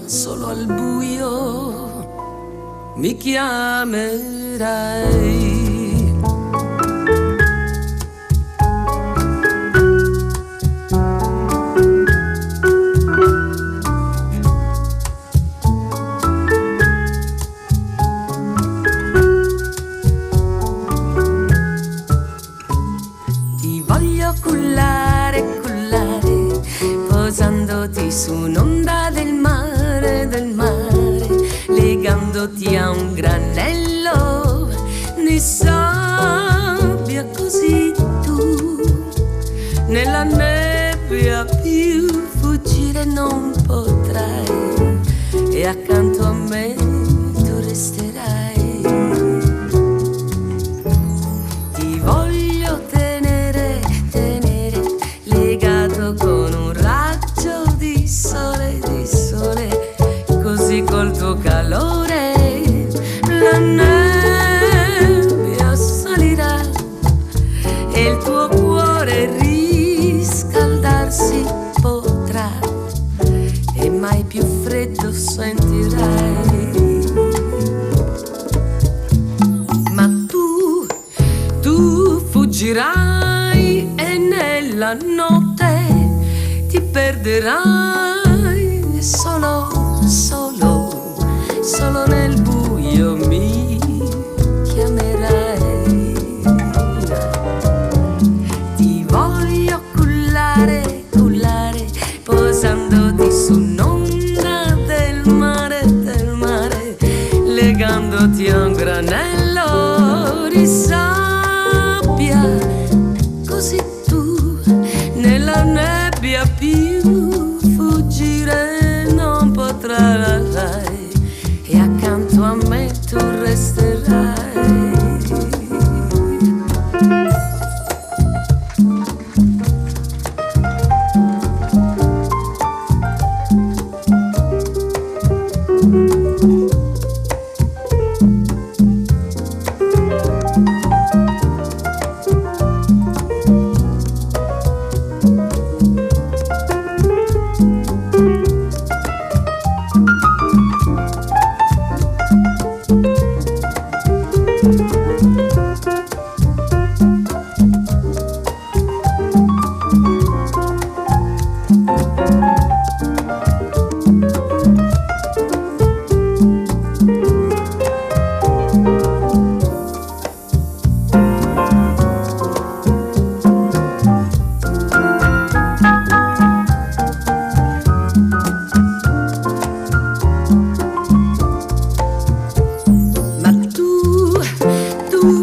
solo al buio mi chiamerai. Posandoti su un'onda del mare, legandoti a un granello di sabbia, così tu nella nebbia più fuggire non potrai, e accanto a me tu resterai. Ti voglio tenere legato con un raggio di sole, così col tuo calore la nebbia salirà e il tuo cuore riscaldarsi potrà, e mai più freddo sentirai. Ma tu fuggirai e nella notte ti perderai, solo nel buio mi chiamerai. Ti voglio cullare, posandoti su un'onda del mare, legandoti a un granello di sabbia, così tu nella nebbia più fuggire non potrai, e accanto a me tu resterai.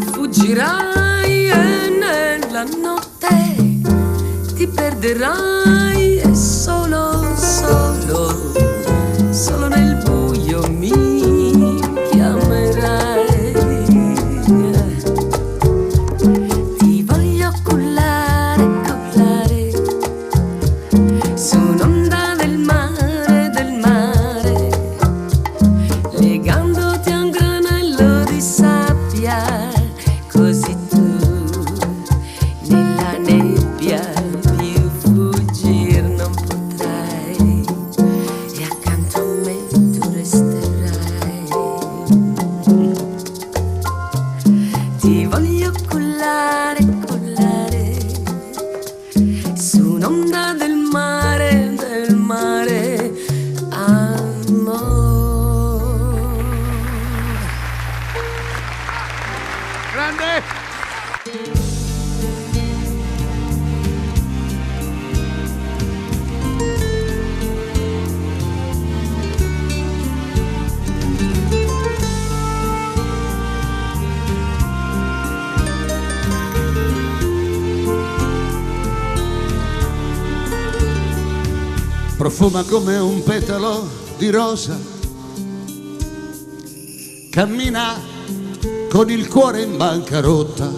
Fuggirai e nella notte ti perderai, e solo nel buio mi chiamerai. Ti voglio cullare su un'onda del mare, legandoti a un granello di sabbia, così tu nella nebbia più fuggir non potrai, e accanto a me tu resterai. Ti voglio cullare su un'onda del mare, amore. Grande! Profuma come un petalo di rosa, cammina con il cuore in bancarotta,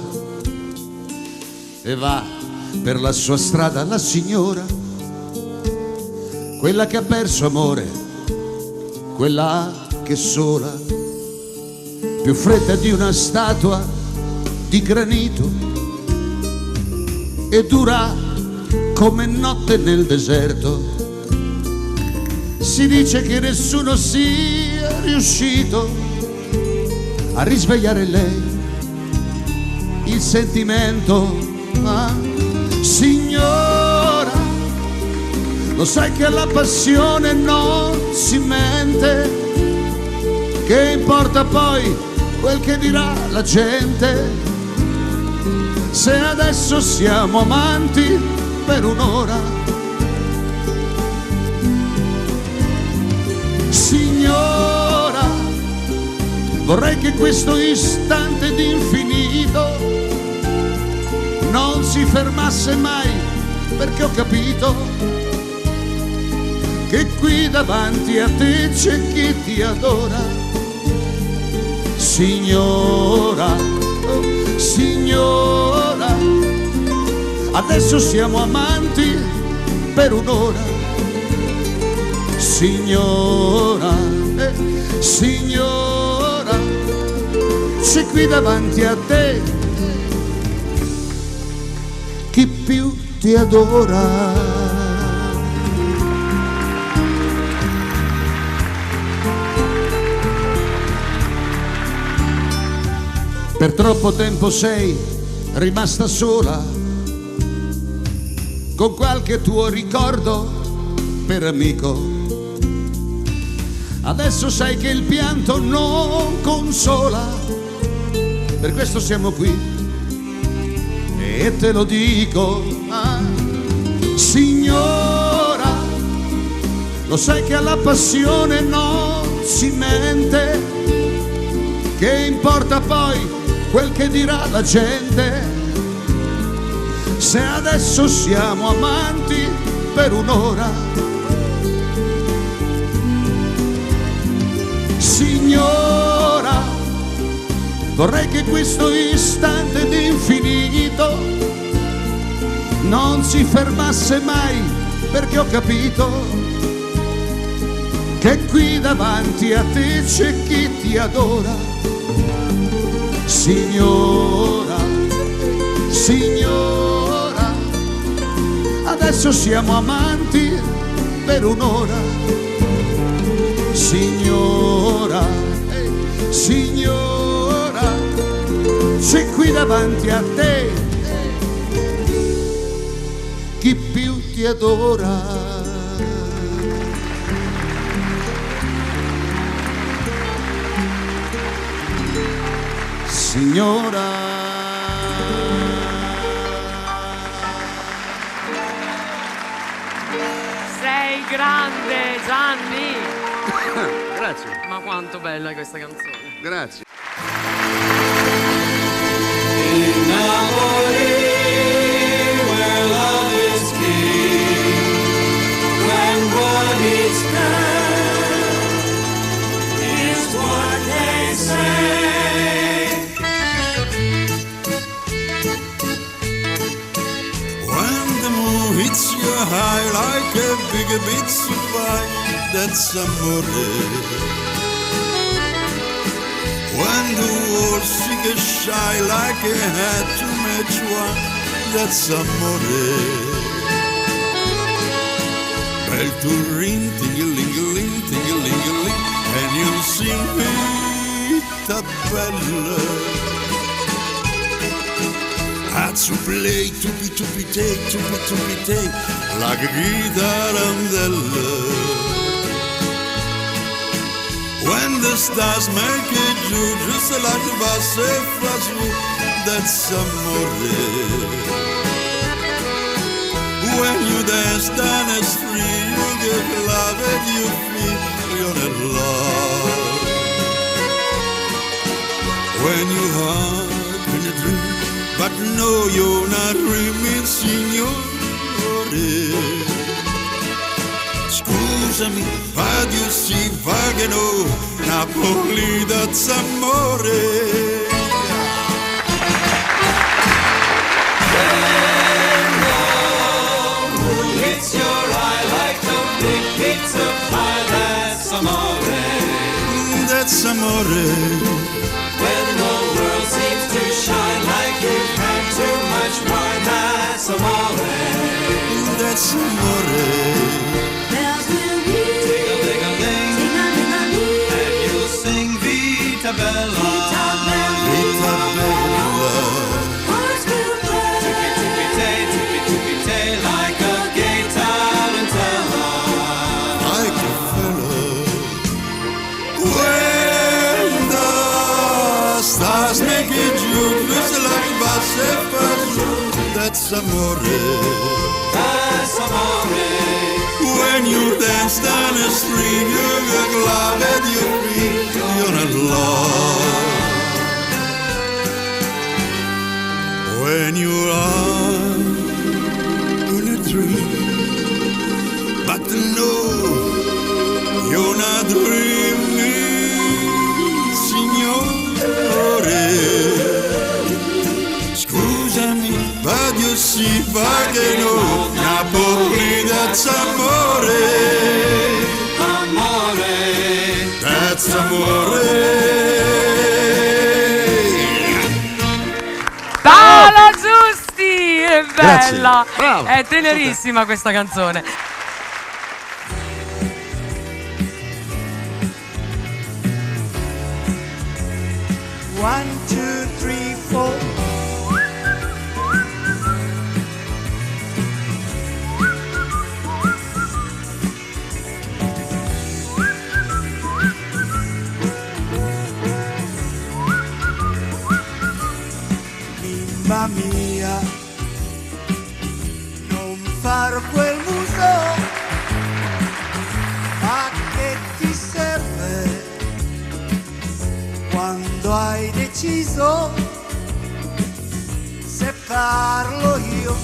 e va per la sua strada la signora, quella che ha perso amore, quella che sola, più fredda di una statua di granito, e dura come notte nel deserto, Si dice che nessuno sia riuscito a risvegliare lei il sentimento. Signora, lo sai che la passione non si mente, che importa poi quel che dirà la gente, se adesso siamo amanti per un'ora. Signora, vorrei che questo istante d'infinito non si fermasse mai, perché ho capito che qui davanti a te c'è chi ti adora. Signora, oh, signora, adesso siamo amanti per un'ora. Signora, signora, c'è qui davanti a te chi più ti adora. Per troppo tempo sei rimasta sola, con qualche tuo ricordo per amico. Adesso sai che il pianto non consola, per questo siamo qui e te lo dico. Signora, lo sai che alla passione non si mente, che importa poi quel che dirà la gente, se adesso siamo amanti per un'ora. Signora, vorrei che questo istante d'infinito non si fermasse mai, perché ho capito che qui davanti a te c'è chi ti adora. Signora, signora, adesso siamo amanti per un'ora. Signora, signora, c'è qui davanti a te chi più ti adora. Signora, sei grande, Gianni. Grazie. Ma quanto bella è questa canzone. Grazie. Hits you high like a big pizza pie, that's amore. When the walls get shy like a hat to match one, that's amore. Bell to ring, ting-a-ling-a-ling, ting-a-ling-a-ling, and you sing vita bella. To play, to be take, like a guitarandella. When the stars make it do, just like the bass fragile, that's amore. When you dance down the street, you give love and you feel you're in love. When you hug in a dream, but no, you're not dreaming, signore. Scusami, ma you si pagano, Napoli that's amore. Hits your eye like a big pizza pie, that's amore. That's amore. When the world seems to shine like you've had too much wine, that's amore. That's amore. Bells will ring. that's amore. That's amore. When you dance down the street, you're glad that you're free, you're not lost. When you are in a tree, but no, you're not dreaming, signore. Scusami, but you see, perché no, Napoli, that's amore. Amore. That's amore. Paolo Giusti! È bella! Grazie, bravo. È tenerissima questa canzone. One, two, three, four. Bimba mia, non far quel muso, a che ti serve? Quando hai deciso, se parlo io,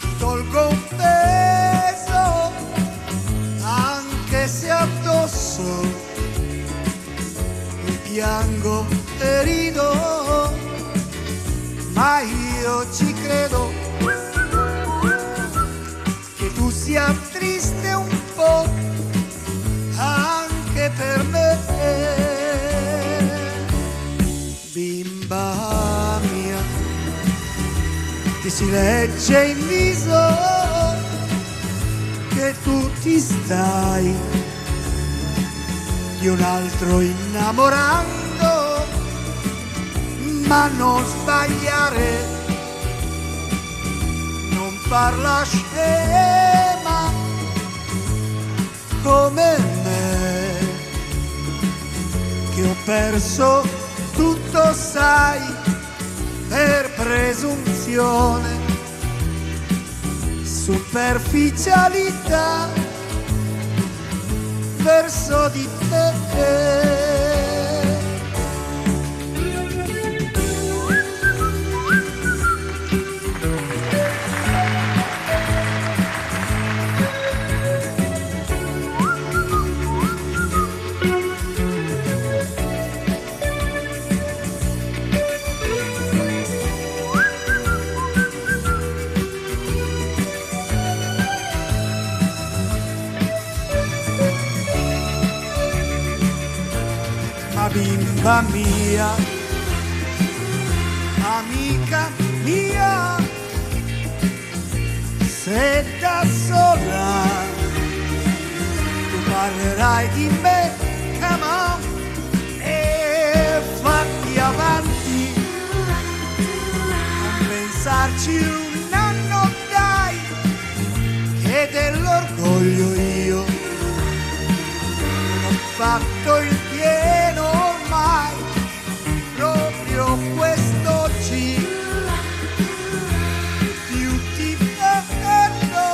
ti tolgo un peso, anche se addosso mi piango e rido, ma io ci credo che tu sia triste un po', anche per me. Bimba mia, ti si legge in viso che tu ti stai di un altro innamorando, ma non sbagliare, non farla scema come me, che ho perso tutto, sai, per presunzione, superficialità verso di te. Bimba mia, amica mia, se da sola tu parlerai di me, come on, e fatti avanti, non pensarci un anno dai, che dell'orgoglio io non ho fatto il pieno ormai, proprio quest'oggi più ti perdo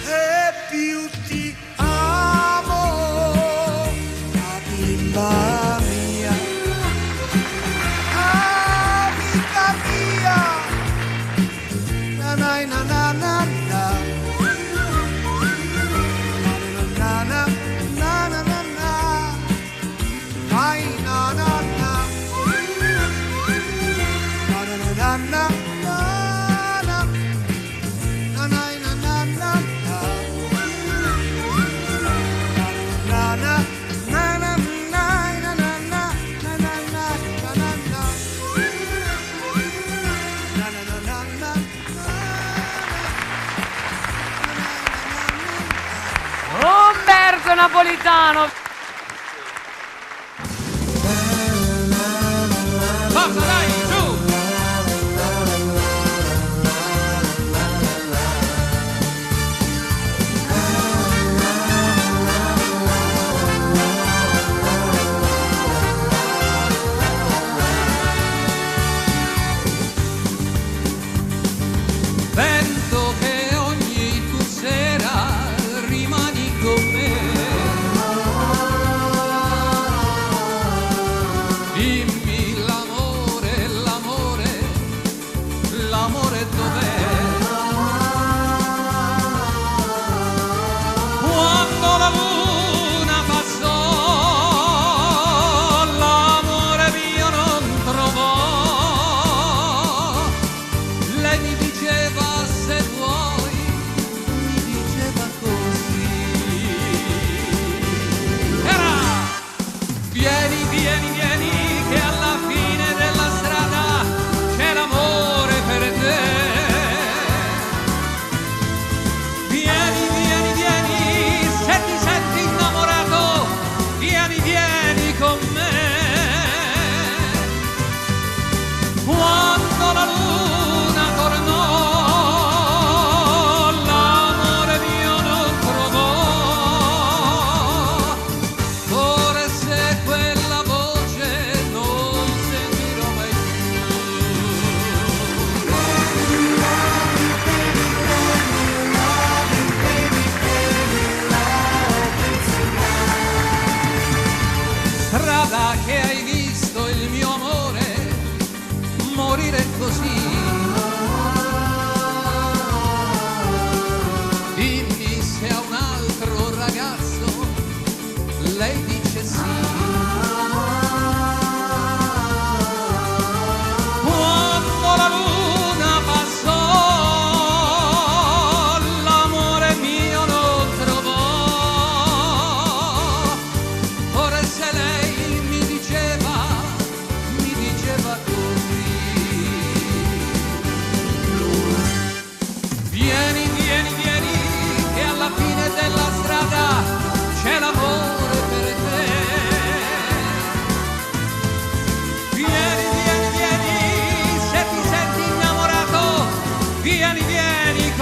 e più ti amo, la bimba mia, amica mia, na na na na na na. Umberto Napolitano. Forza, dai, giù!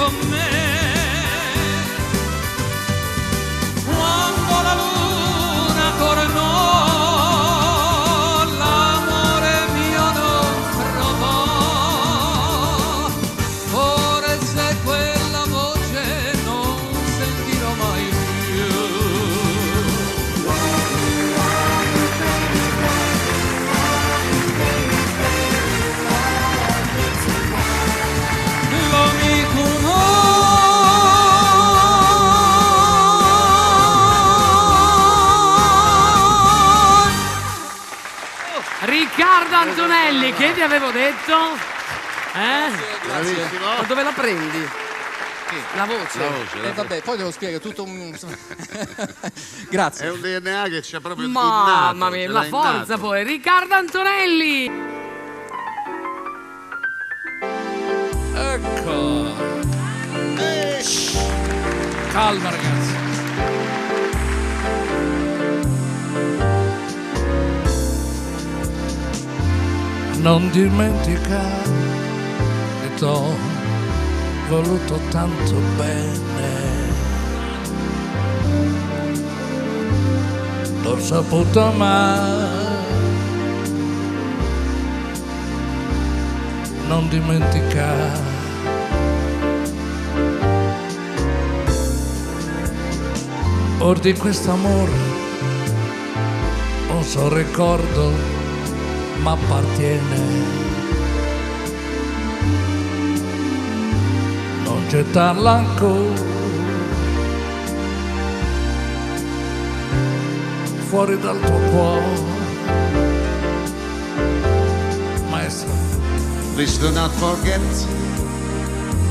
con me. Quando la luna tornò, l'amore mio non trovò, forse quella voce non sentirò mai più. Riccardo Antonelli, che vi avevo detto? Bravissimo. Ma dove la prendi? La voce. La voce, la Vabbè, poi devo spiegare tutto un... Grazie. È un DNA che c'è proprio Mamma innato, mia, ce la l'ha forza innato. poi. Riccardo Antonelli. Ecco. Calma ragazzi. Non dimentica che t'ho voluto tanto bene. L'ho saputo mai. Non dimenticare. Or di quest'amore un solo ricordo m'appartiene. Non gettarla ancora fuori dal tuo cuore, maestro. Please do not forget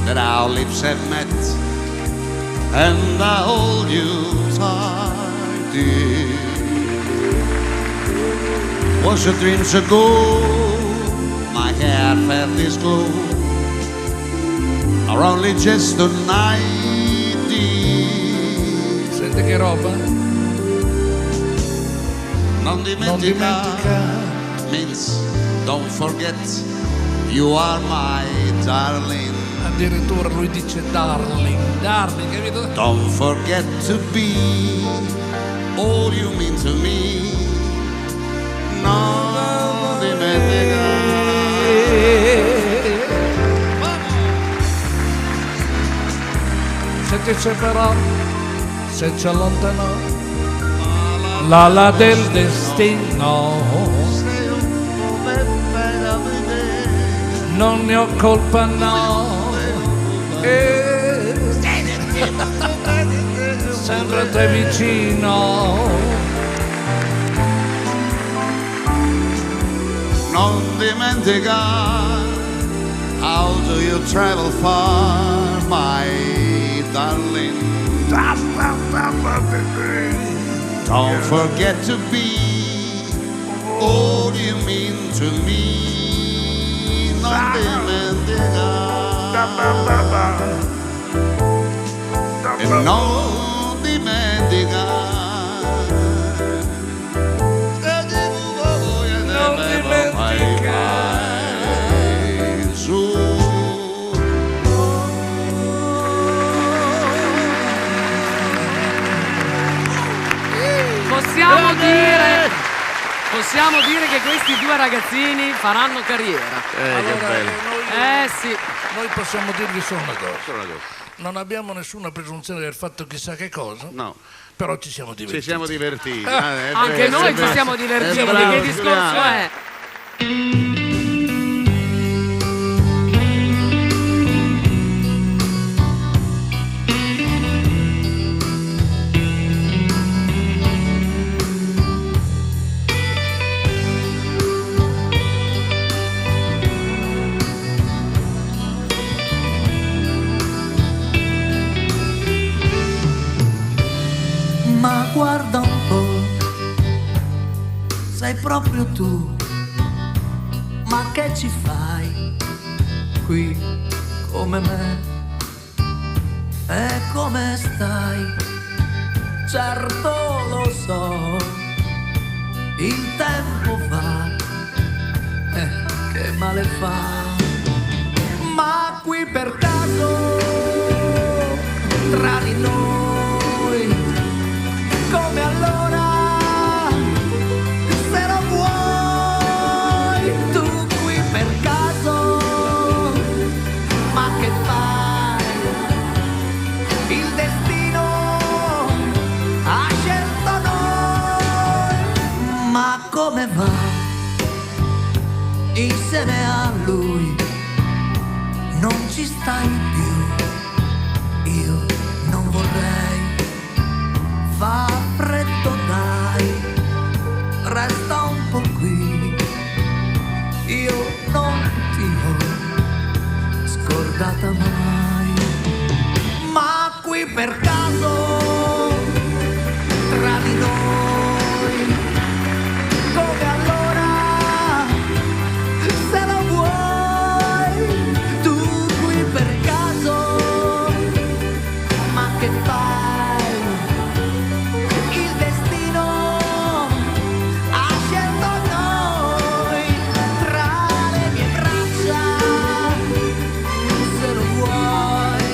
that our lips have met, and I hold you tight, dear. Was it dreams ago? My hair felt this glow, or only just tonight, dear. Senti che roba? Non dimentica means don't forget, you are my darling. Addirittura lui dice darling, darling, capito? Don't forget to be all you mean to me. Non dimenticare. Se ti separò, se ci allontanò, l'ala del destino, non ne ho colpa, no. Sempre a te vicino. Non dimenticare, how do you travel far, my darling? Don't forget to be all you mean to me. Non dimenticare, e non dimenticare. Non dimenticare. Possiamo dire che questi due ragazzini faranno carriera. Allora, Sì. noi possiamo dirvi solo una cosa. Non abbiamo nessuna presunzione del fatto chissà che cosa. No. Però ci siamo divertiti. Ci siamo divertiti. Anche noi ci siamo divertiti. Che discorso è? Ma guarda un po', sei proprio tu, ma che ci fai qui come me? E come stai? Certo lo so, il tempo va, che male fa, ma qui per caso stai più, io non vorrei, fa freddo dai, resta un po' qui, io non ti ho scordata mai, ma qui per caso tra di noi, come allora, se lo vuoi, tu qui per caso, ma che fai? Il destino ha scelto noi tra le mie braccia, se lo vuoi,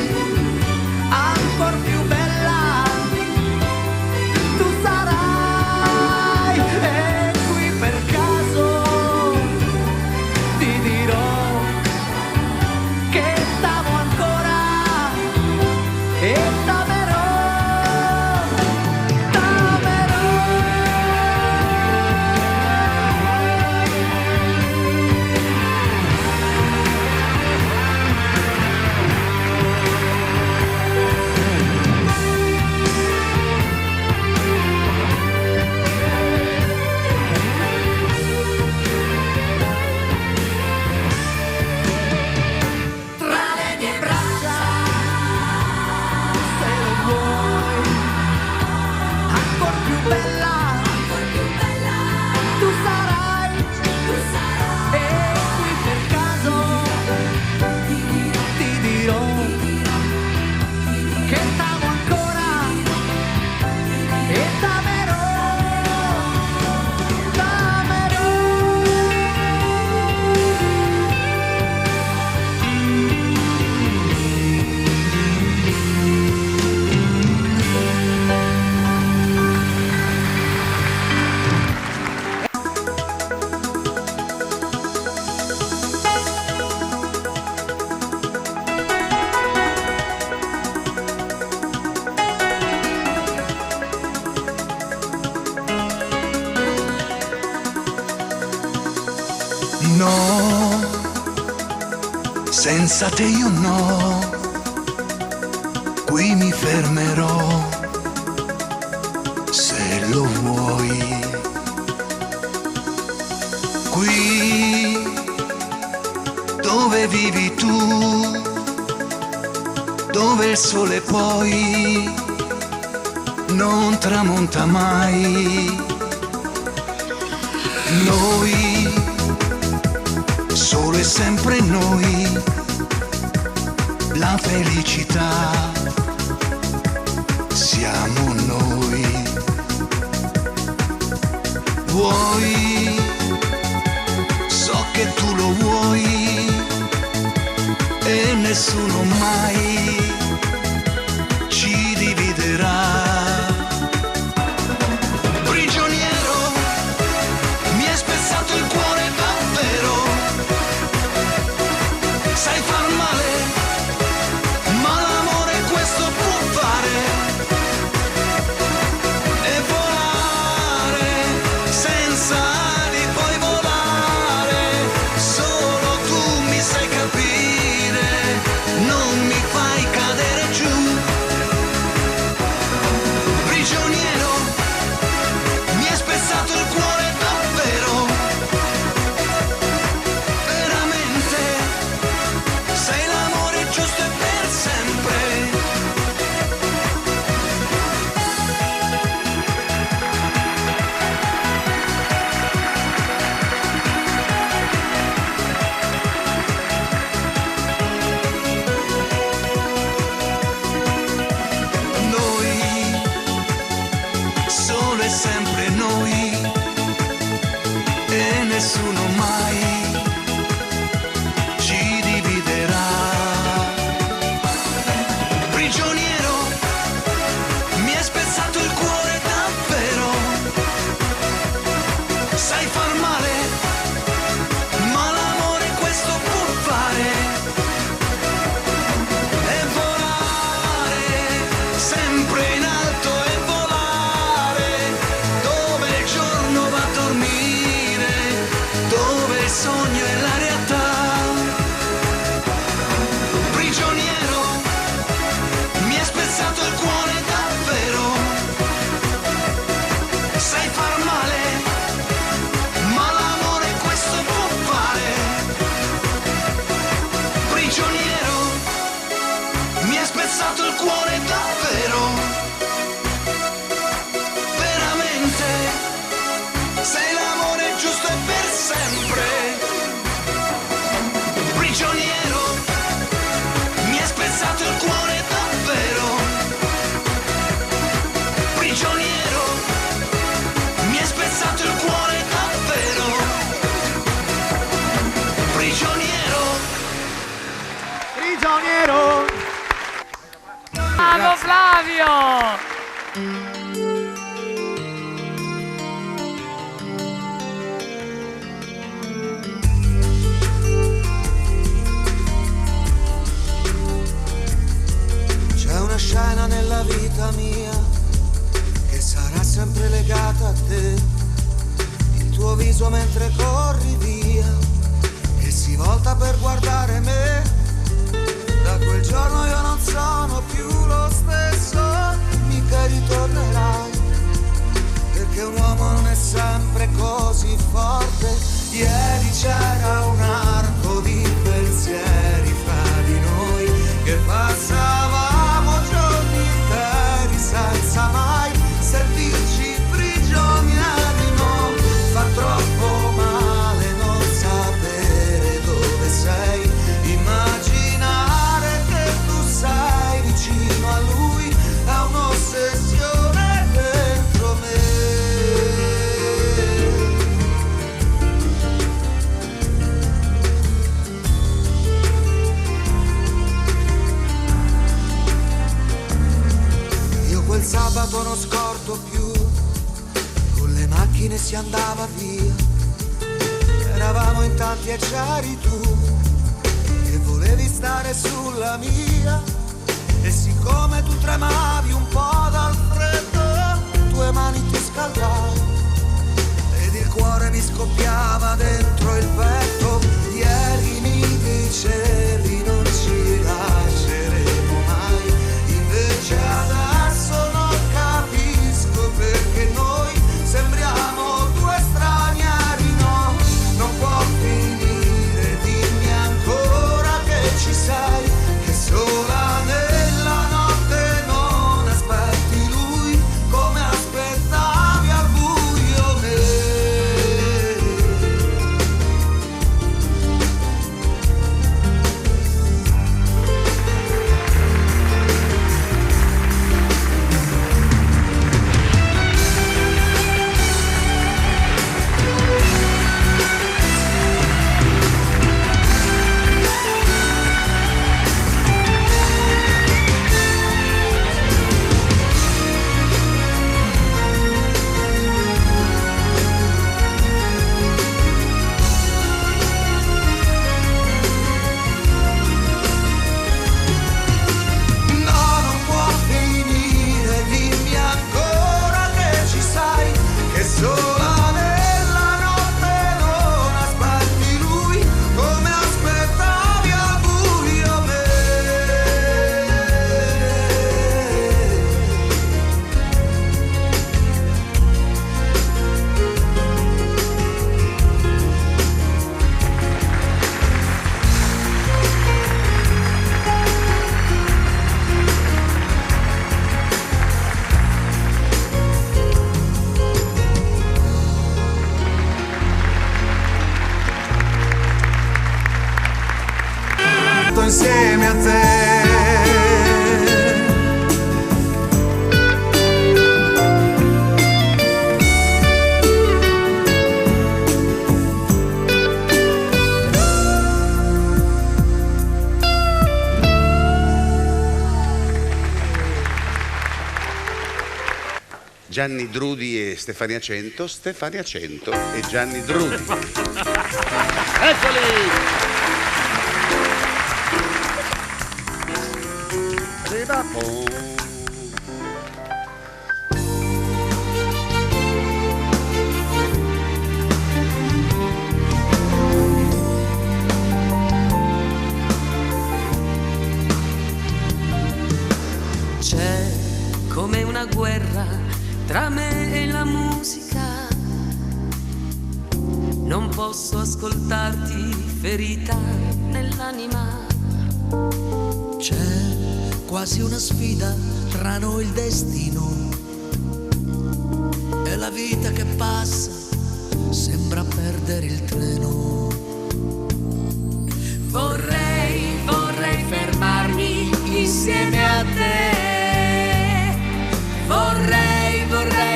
ancor più bella tu sarai, e qui per caso ti dirò che t'amo ancora e t'amerò, t'amerò. Tra le mie braccia, se lo vuoi, ancor più bella tu sarai, e qui per caso ti dirò che t'amo ancora e t'amerò, t'amerò. No, senza te io no, qui mi fermerò, se lo vuoi. Qui dove vivi tu, dove il sole poi non tramonta mai. Noi, solo e sempre noi, la felicità siamo noi. Vuoi, so che tu lo vuoi, e nessuno mai ci dividerà. Prigioniero, mi hai spezzato il cuore davvero, sai far male, ma l'amore questo può fare, e volare senza ali, puoi volare, solo tu mi sai capire, non mi fai cadere giù. Prigioniero, mi hai spezzato il cuore davvero, veramente, sei l'amore giusto e per sempre. Noi, solo e sempre noi, e nessuno mai ci dividerà. Prigioniero, mi hai spezzato il cuore davvero, sai far male, ma l'amore questo può fare, e volare sempre in alto, e volare dove il giorno va a dormire, dove il sogno è la realtà. Prigioniero, Bravo Flavio! C'è una scena nella vita mia che sarà sempre legata a te, il tuo viso mentre corri via, che si volta per guardare me. Da quel giorno io non sono più lo stesso, mica ritornerai, perché un uomo non è sempre così forte. Ieri c'era un arco di pensieri fra di noi che passavamo giorni interi senza mai sentirci prigionieri. No, fa troppo male non sapere dove sei, immaginare che tu sei vicino a lui è un'ossessione dentro me. Quel sabato non scordo più, con le macchine si andava via, eravamo in tanti e c'eri tu, che volevi stare sulla mia, e siccome tu tremavi un po' dal freddo, tue mani ti scaldavano, ed il cuore mi scoppiava dentro il petto. Ieri mi dicevi non ci lasceremo mai, invece adesso non capisco perché noi sembriamo due stranieri. No, non può finire, dimmi ancora che ci sei, che sola nella notte non aspetti lui come aspettavi al buio me. No, non può finire, dimmi ancora che ci sei, che sola nella notte non aspetti lui come aspettavi al buio me. Insieme a te. Gianni Drudi e Stefania Cento, Stefania Cento e Gianni Drudi. Eccoli! C'è come una guerra tra me e la musica, non posso ascoltarti ferita nell'anima. C'è quasi una sfida tra noi, il destino e la vita che passa, sembra perdere il treno. Vorrei fermarmi insieme a te, vorrei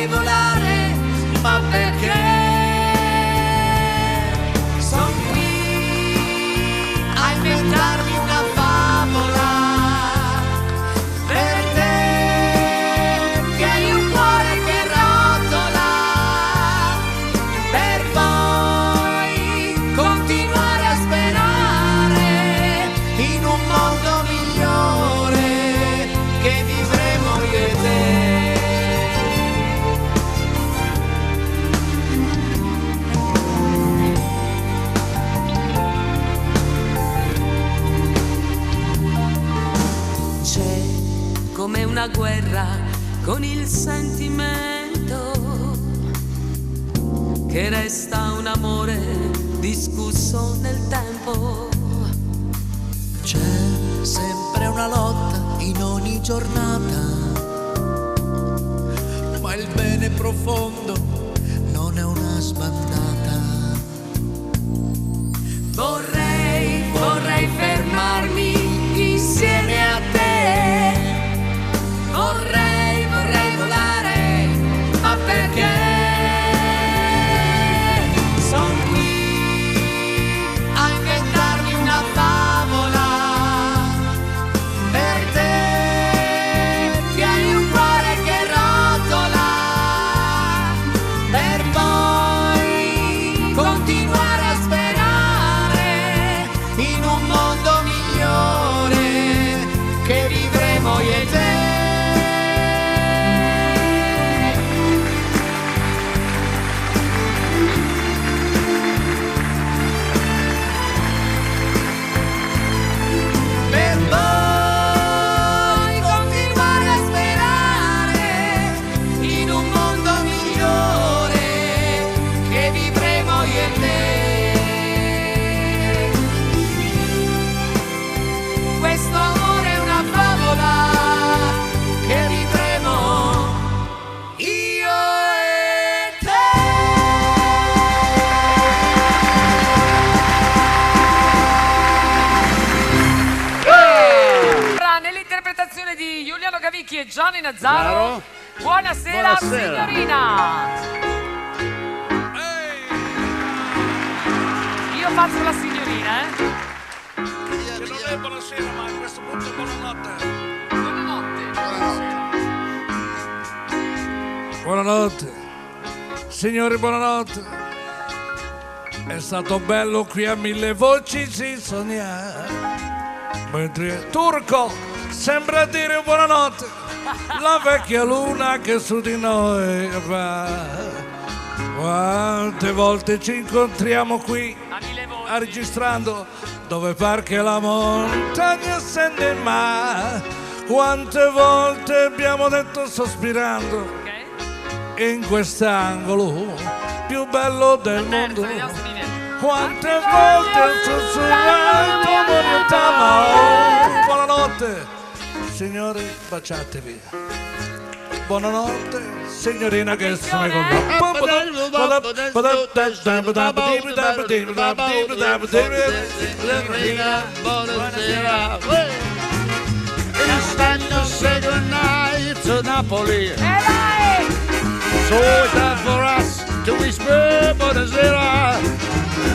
volare, ma perché? Son qui a inventarmi una favola per te. una guerra con il sentimento che resta un amore discusso nel tempo. C'è sempre una lotta in ogni giornata, ma il bene profondo non è una sbandata. Vorrei fermarmi insieme a te. Vorrei volare, ma perché? Son qui a inventarmi una favola. Per te che hai un cuore che rotola, per poi continuare a sperare in un mondo migliore che vivremo io e te. Per poi continuare a sperare in un mondo migliore che vivremo io e te. Questo amore è una favola che vivremo io e te. Nell'interpretazione di Giuliano Cavicchi e Gianni Nazzaro. Buonasera, signorina. Io faccio la signorina, Che non è buonasera, ma a questo punto è buonanotte. Buonanotte. Signori, buonanotte. È stato bello qui a Mille Voci si sognare. Mentre Turco sembra dire buonanotte, la vecchia luna che su di noi va. Quante volte ci incontriamo qui registrando dove par che la montagna scende in mare. Quante volte abbiamo detto sospirando in quest'angolo più bello del mondo. Quante volte ho sussurrato buonanotte, signori, baciatevi. Buonanotte, signorina che sono con It's time to say goodnight to Napoli. So it's time for us to whisper buonasera.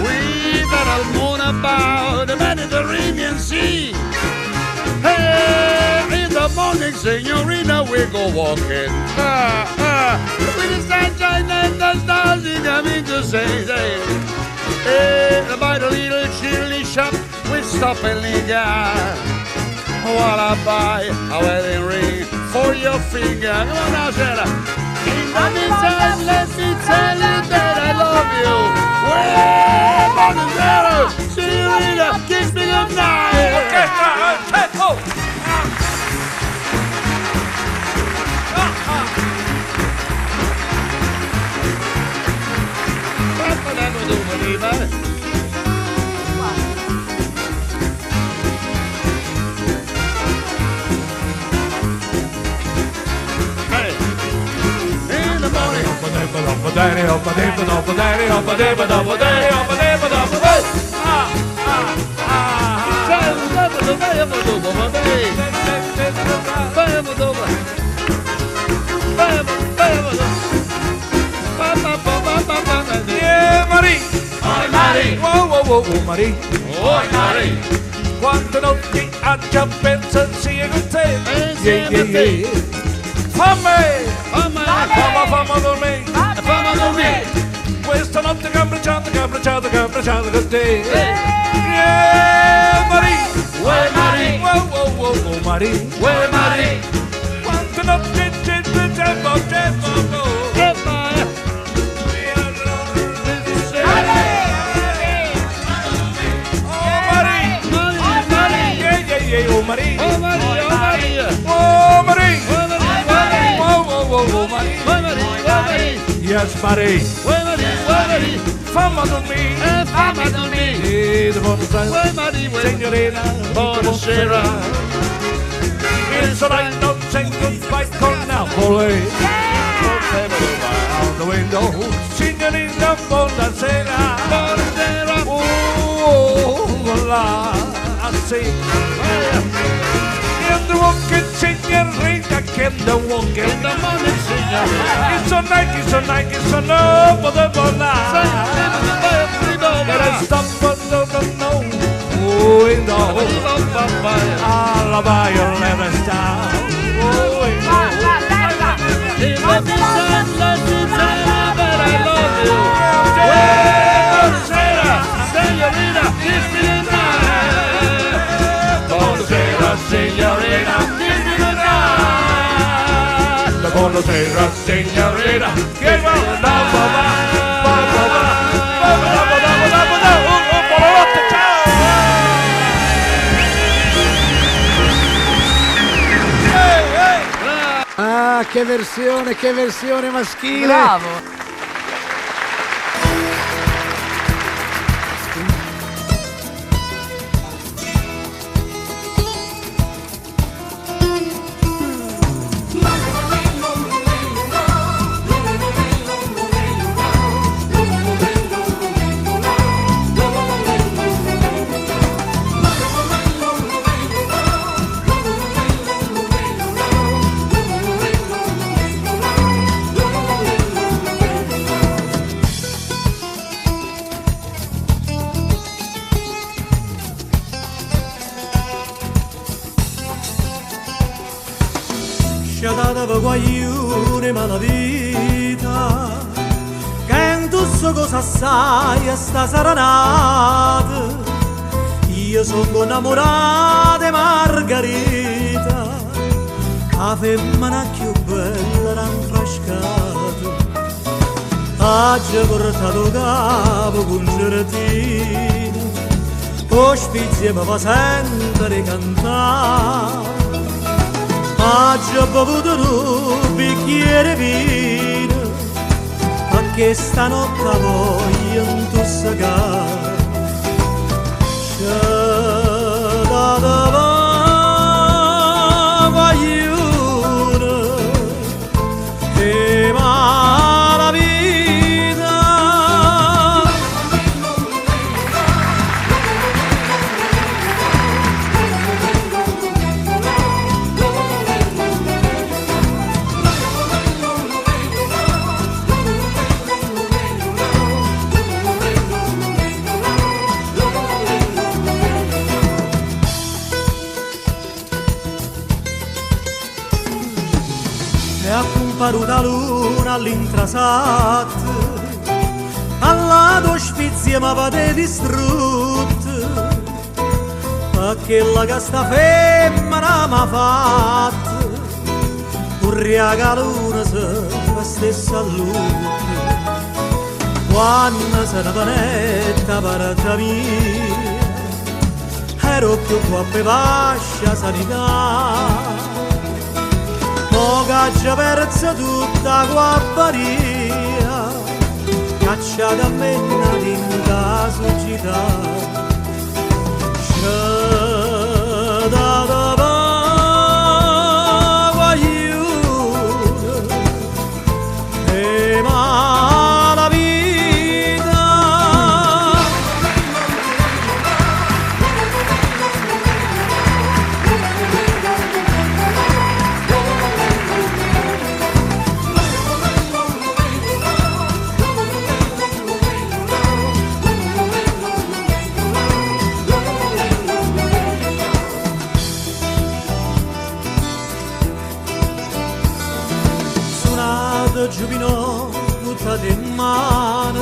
We've got a moon about the Mediterranean Sea. Hey, in the morning, signorina, we go walking. With the sunshine and the stars, you coming to say, hey, by the little chili shop, we stop and linger. While I buy a wedding ring for your finger. Come on now, Sarah. In the meantime, let me tell you that I love you. Well, buonasera, signorina, kiss me goodnight. Okay, tempo. Marie, oh Marie, quante notti ha già pensato sia con te. Fammi dormire, questa notte che ho abbracciato con te. Marie, Marie, Marie, quante notti c'è tempo. Oh Marie, oh Marie, oh Marie, Gaspari, fammi dormire, fammi dormire. Signorina, buonasera. Il sole non sento un fight con Napoli. Out the window, signorina, buonasera. La, I see. In the walking, signorina, in the walking. In the morning, signorina. It's a night, it's a night, it's a love for the night. Gotta stop, but no. Window, alla Violetta style. Buonasera, signorina, kiss me tonight. Buonasera, signorina, kiss me tonight. Buonasera, signorina, che va. Ah, che versione maschile! Bravo! Guaglione malavita che in tutto cosa sai a sta saranata io sono innamorata di Margherita la femmina più bella rinfrescata ha già portato capo con giardino ospizia mi fa sentire cantare ha già bevuto un bicchiere vino perché stanotte voglio intossicare c'è data guaglione e mala vita paruta luna all'intrasat alla d'ospizia ma vade distrutta perché la casta femmina m'ha fatta un regalo se la stessa luce quando se ne vanetta parata mia ero più qua per vascia sanità Moga già persa tutta guapparia cacciata a menna in caso città c'è da guaglione e mala vita Giubino buttate in mano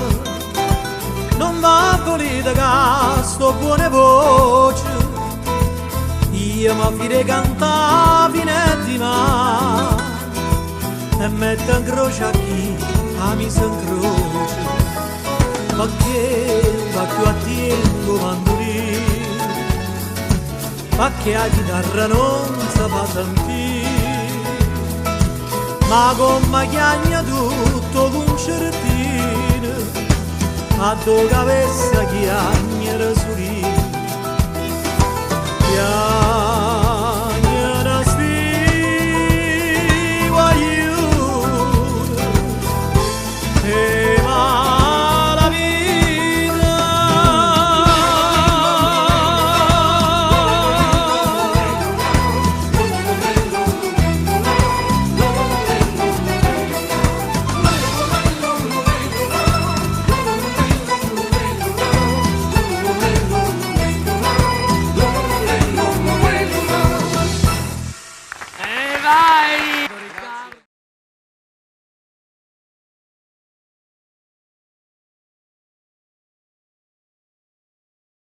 non va volita che sto buone voce io mi fide cantare fine di mano e metto in croce a chi a mi s'incroce ma che va più a tempo mandolino ma che la chitarra non si fa sentire ma come chiagna tutto sto concertino a tua cabeza chiagnere surì.